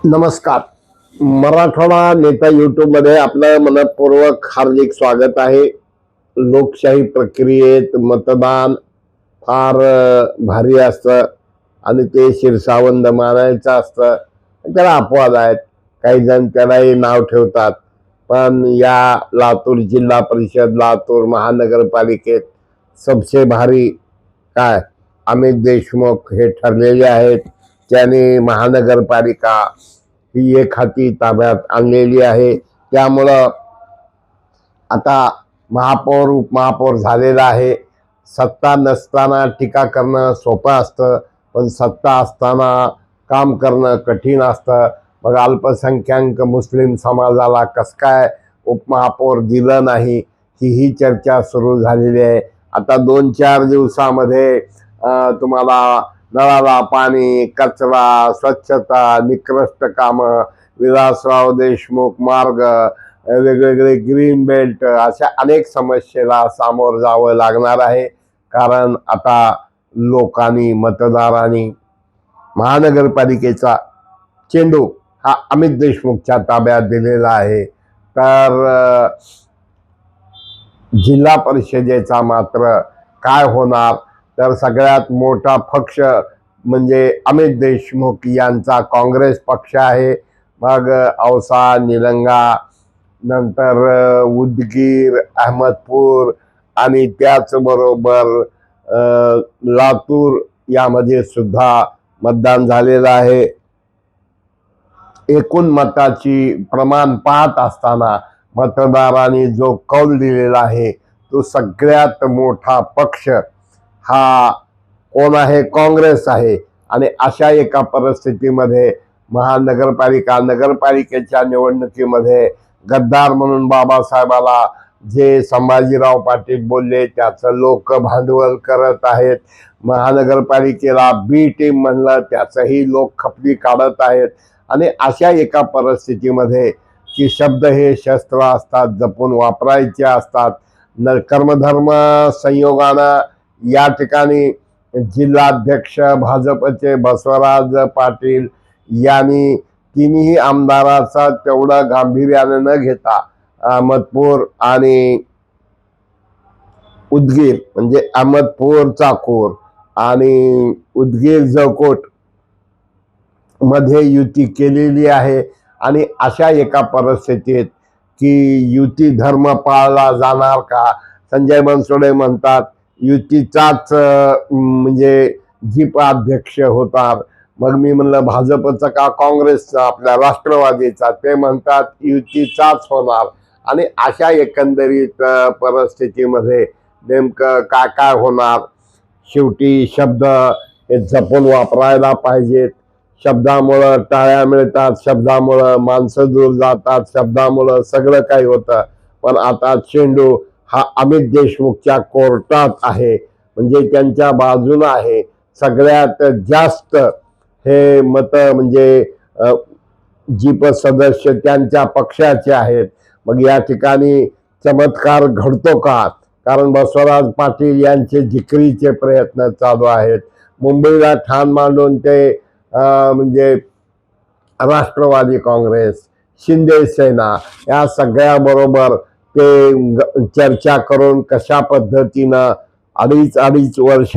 नमस्कार. मराठवाडा नेता यूट्यूब मध्ये आपलं मनपूर्वक हार्दिक स्वागत आहे. लोकशाही प्रक्रियेत मतदान फार भारी असतं आणि ते शिरसावंद मानायचं असतं. त्याला अपवाद आहेत, काही जण त्यालाही नाव ठेवतात. पण या लातूर जिल्हा परिषद, लातूर महानगरपालिकेत सबसे भारी काय अमित देशमुख हे ठरलेले आहेत. त्यांनी महानगरपालिका ही एक हाती ताब्यात आणलेली आहे. त्यामुळं आता महापौर उपमहापौर झालेला आहे. सत्ता नसताना टीका करणं सोपं असतं, पण सत्ता असताना काम करणं कठीण असतं. मग अल्पसंख्याक मुस्लिम समाजाला कसं काय उपमहापौर दिलं नाही, ही चर्चा सुरू झालेली आहे. आता 2-4 दिवसामध्ये तुम्हाला नळाला पाणी, कचरा, स्वच्छता, निकृष्ट कामं, विलासराव देशमुख मार्ग, वेगवेगळे ग्रीन बेल्ट अशा अनेक समस्येला सामोरं जावं लागणार आहे. कारण आता लोकांनी, मतदारांनी महानगरपालिकेचा चेंडू हा अमित देशमुखच्या ताब्यात दिलेला आहे. तर जिल्हा परिषदेचा मात्र काय होणार, तर सगळ्यात मोठा पक्ष म्हणजे अमित देशमुख यांचा काँग्रेस पक्ष आहे. मग औसा, निलंगा, नंतर उदगीर, अहमदपूर आणि त्याचबरोबर लातूर यामध्ये सुद्धा मतदान झालेलं आहे. एकूण मताची प्रमाण पाहत असताना मतदारांनी जो कौल दिलेला आहे तो सगळ्यात मोठा पक्ष हा कोण आहे? काँग्रेस आहे. आणि अशा एका परिस्थितीमध्ये महानगरपालिका नगरपालिकेच्या निवडणुकीमध्ये गद्दार म्हणून बाबासाहेबाला जे संभाजीराव पाटील बोलले त्याचं लोक भांडवल करत आहेत. महानगरपालिकेला बी टीम म्हणलं त्याचंही लोक खपली काढत आहेत. आणि अशा एका परिस्थितीमध्ये की शब्द हे शस्त्र असतात, जपून वापरायचे असतात. कर्मधर्म संयोगानं या ठिकाणी जिल्हाध्यक्ष भाजपचे बसवराज पाटील यांनी तिन्ही आमदाराचा तेवढं गांभीर्याने न घेता अहमदपूर आणि उदगीर म्हणजे अहमदपूर चाकूर आणि उदगीर जळकोट मध्ये युती केलेली आहे. आणि अशा एका परिस्थितीत की युती धर्म पाळला जाणार का? संजय बनसोडे म्हणतात युतीचाच म्हणजे जीप अध्यक्ष होतात. मग मी म्हणलं भाजपचा का काँग्रेसचा, आपल्या राष्ट्रवादीचा? ते म्हणतात युतीचाच होणार. आणि अशा एकंदरीत परिस्थितीमध्ये नेमकं काय काय होणार? शेवटी शब्द हे जपून वापरायला पाहिजेत. शब्दामुळं टाळ्या मिळतात, शब्दामुळं माणसं दूर जातात, शब्दामुळं सगळं काही होतं. पण आता चेंडू हा अमित देशमुखच्या कोर्टात आहे, म्हणजे त्यांच्या बाजूला आहे. सगळ्यात जास्त हे मत म्हणजे जीप सदस्य त्यांच्या पक्षाचे आहेत. मग या ठिकाणी चमत्कार घडतो का? कारण बसवराज पाटील यांचे जिकरीचे प्रयत्न चालू आहेत. मुंबईला ठाण मांडून ते म्हणजे राष्ट्रवादी काँग्रेस, शिंदे सेना या सगळ्या बरोबर ते चर्चा करून कशा पद्धतीनं अडीच वर्ष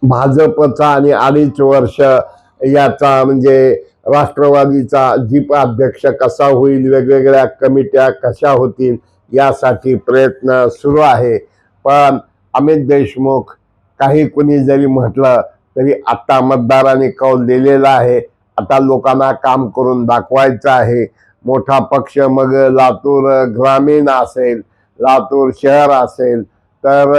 भाजपचा आणि 2.5 वर्ष याचा म्हणजे राष्ट्रवादीचा जीप अध्यक्ष कसा होईल, वेगवेगळ्या कमिट्या कशा होतील यासाठी प्रयत्न सुरू आहे. पण अमित देशमुख काही कुणी जरी म्हटलं तरी आता मतदारांनी कौल दिलेला आहे. आता लोकांना काम करून दाखवायचं आहे. मोठा पक्ष मग लातूर ग्रामीण असेल, लातूर शहर असेल, तर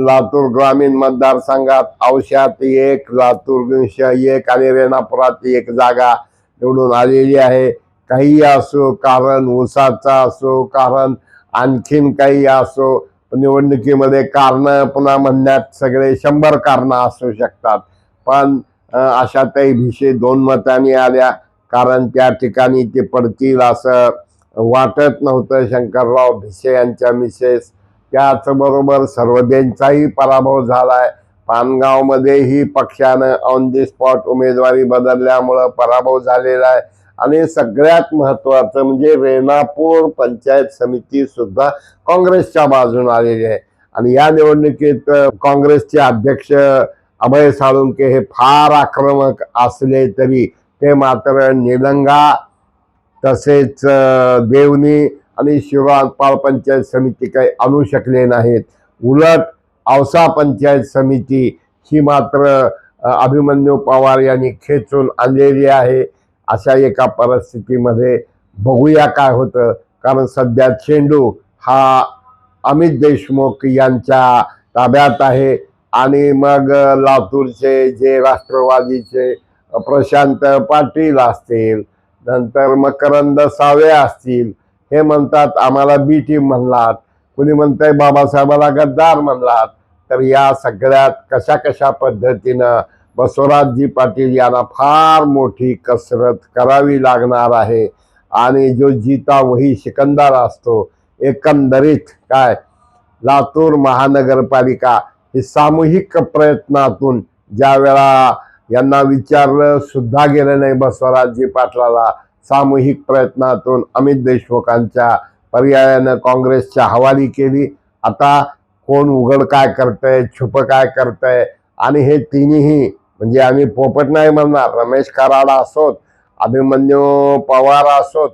लातूर ग्रामीण मतदारसंघात औशात 1, लातूर 1 आणि रेणापुरात 1 जागा निवडून आलेली आहे. काही असो कारण ऊसाचा असो, कारण आणखीन काही असो, निवडणुकीमध्ये कारण पुन्हा म्हणण्यात सगळे 100 कारणं असू शकतात. पण अशातही भिसे 2 मतांनी आल्या, कारण त्या ठिकाणी ते पडतील असं वाटत नव्हतं. शंकरराव भिसे यांच्या मिसेस, त्याचबरोबर सर्वदेंचाही पराभव झालाय. पानगावमध्येही पक्षानं ऑन दी स्पॉट उमेदवारी बदलल्यामुळं पराभव झालेला आहे. आणि सगळ्यात महत्वाचं म्हणजे रेणापूर पंचायत समिती सुद्धा काँग्रेसच्या बाजून आलेली आहे. आणि या निवडणुकीत काँग्रेसचे अध्यक्ष अभय साळुंके हे फार आक्रमक असले तरी ते मात्र निलंगा तसेच देवणी आणि शिवराजपाल पंचायत समिती काही आणू शकले नाहीत. उलट औसा पंचायत समिती ही मात्र अभिमन्यू पवार यांनी खेचून आणलेली आहे. अशा एका परिस्थितीमध्ये बघूया काय होतं, कारण सध्या चेंडू हा अमित देशमुख यांच्या ताब्यात आहे. आणि मग लातूरचे जे राष्ट्रवादीचे प्रशांत पाटील असतील, नंतर मकरंद सावे असतील, हे म्हणतात आम्हाला बी टीम म्हणलात, कुणी म्हणतंय बाबासाहेबाला गद्दार म्हणलात. तर या सगळ्यात कशा कशा पद्धतीनं बसवराजजी पाटील यांना फार मोठी कसरत करावी लागणार आहे. आणि जो जीता वही सिकंदर असतो. एकंदरीत काय, लातूर महानगरपालिका ही सामूहिक प्रयत्नातून ज्या वेळा यांना विचारलं सुद्धा गेलं नाही बसवराजजी पाटलाला, सामूहिक प्रयत्नातून अमित देशमुखांच्या पर्यायानं काँग्रेसच्या हवाली केली. आता कोण उघड काय करतंय, छुप काय करतंय, आणि हे तिन्ही म्हणजे आम्ही पोपट नाही म्हणणार, रमेश कराड असोत, अभिमन्यू पवार असोत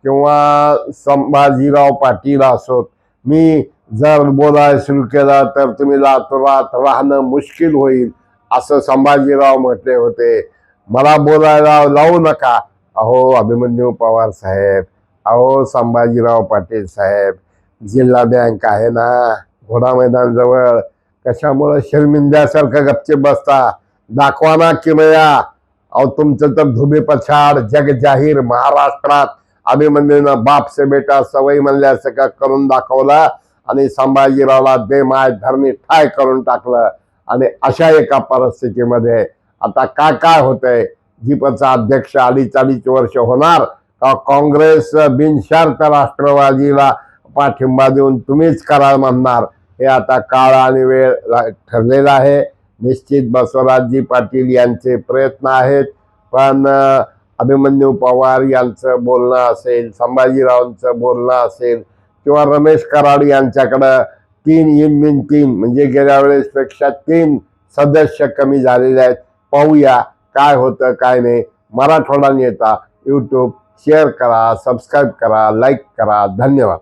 किंवा संभाजीराव पाटील असोत, मी जर बोलायला सुरू केलं तर तुम्ही लातूरात राहणं मुश्किल होईल असं संभाजीराव म्हटले होते. मला बोलायला लावू नका. अहो अभिमन्यू पवार साहेब, अहो संभाजीराव पाटील साहेब, जिल्हा बँक आहे ना घोडा मैदान जवळ, कशामुळे शर्मिंद्यासारखं गपचे बसता, दाखवा ना किमया. अहो तुमचं तर धुबे पछाड जग जाहीर महाराष्ट्रात अभिमन्यूनं बाप से बेटा सवय म्हणल्यासारखं करून दाखवला आणि संभाजीरावला दे माय धरणी ठाय करून टाकलं. आणि अशा एका परिस्थितीमध्ये आता काय काय होतंय, जीपचा अध्यक्ष 2.5 वर्ष होणार का काँग्रेस बिनशर्त राष्ट्रवादीला पाठिंबा देऊन तुम्हीच करा म्हणणार, हे आता काळ आणि वेळ ठरलेला आहे. निश्चित बसवराजजी पाटील यांचे प्रयत्न आहेत, पण अभिमन्यू पवार यांचं बोलणं असेल, संभाजीरावांचं बोलणं असेल किंवा रमेश कराड यांच्याकडं 3 म्हणजे गेल्या वेळेसपेक्षा 3 सदस्य कमी झालेले आहेत. पाहूया काय होतं काय नाही. मराठवाडा नेता यूट्यूब शेअर करा, सबस्क्राईब करा, लाईक करा. धन्यवाद.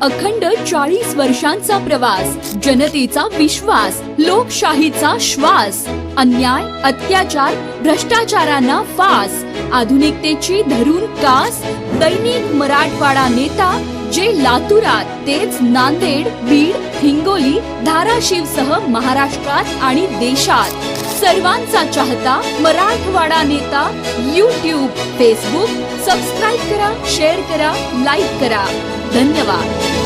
अखंड 40 वर्षांचा प्रवास, जनतेचा विश्वास, लोकशाहीचा श्वास. अन्याय, अत्याचार, भ्रष्टाचारांना फास, आधुनिकतेची धरून कास. दैनिक मराठवाडा नेता जे लातूरात तेच नांदेड, बीड, हिंगोली, धाराशिवसह महाराष्ट्रात आणि देशात सर्वांचा चाहता मराठवाडा नेता. यूट्यूब, फेसबुक सबस्क्राईब करा, शेअर करा, लाईक करा. धन्यवाद.